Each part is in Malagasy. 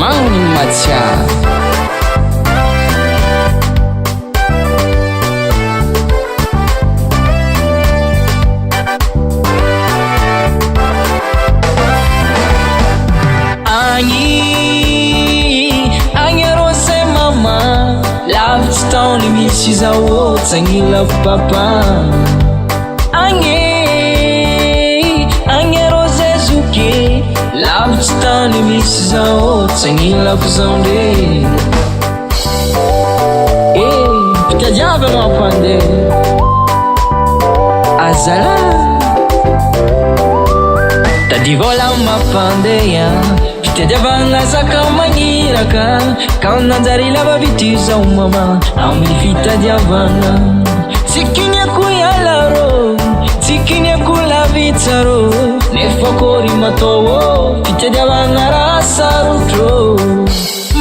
Agny Matiaro. Agny arô zay mama, lavitsy taony misy zao tsagny lavo papa. Agny arô zay zoky, lavitsy taony misy zao tsagny lavo zao ndre. Pikadiava mampandeha azala tadivôla mampandeha fitadiavagna zaka magniraka ka nanjary lava vity zao mama amin'ny fitadiavagna tsy kiniako ialaro tsy kiniako lavitsaro nefa kory matao fitadiavagna raha sarotro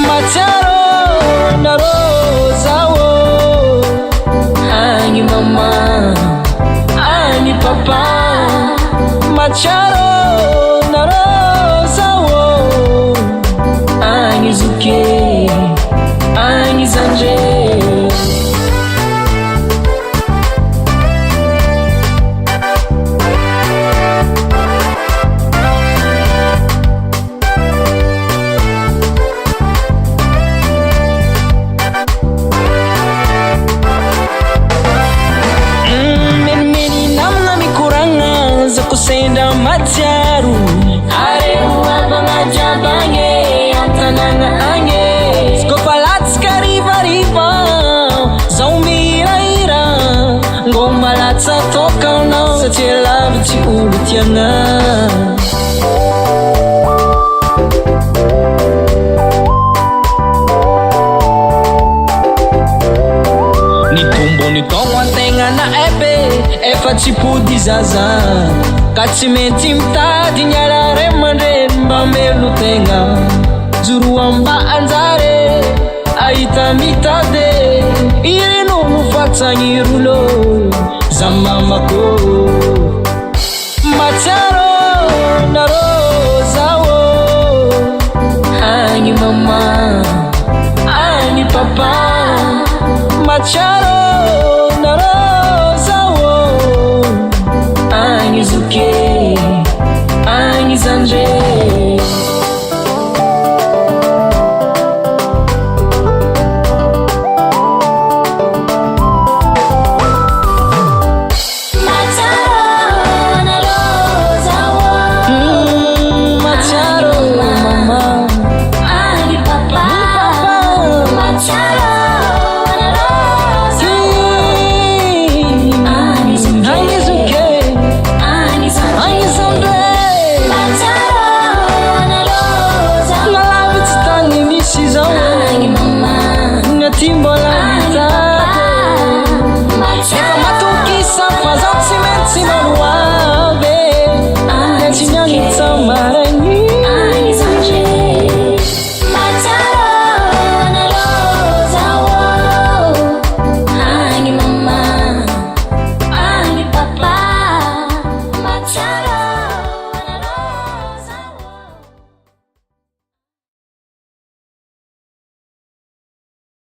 Matiaro narô zao agny mama agny papa Matiaro narô zao agny zoke agny zandre. Senda Matiaro areo abagna jiabange antanagna agny skopalatsika rivariva zao mihirahira ngo malatsa tokanao satria lavitsy olo tiana. Nitombony togno antegna na ebe efa tsy pody zaza ka tsy maintsy mitady niara ray aman-dreny mba melo tegna joro amba anjare ahita mitady ireno mofatsagny rolo za mamako Matiaro narô zao agny mama agny papa Matiaro narô zao agny zoke agny zandre. She's on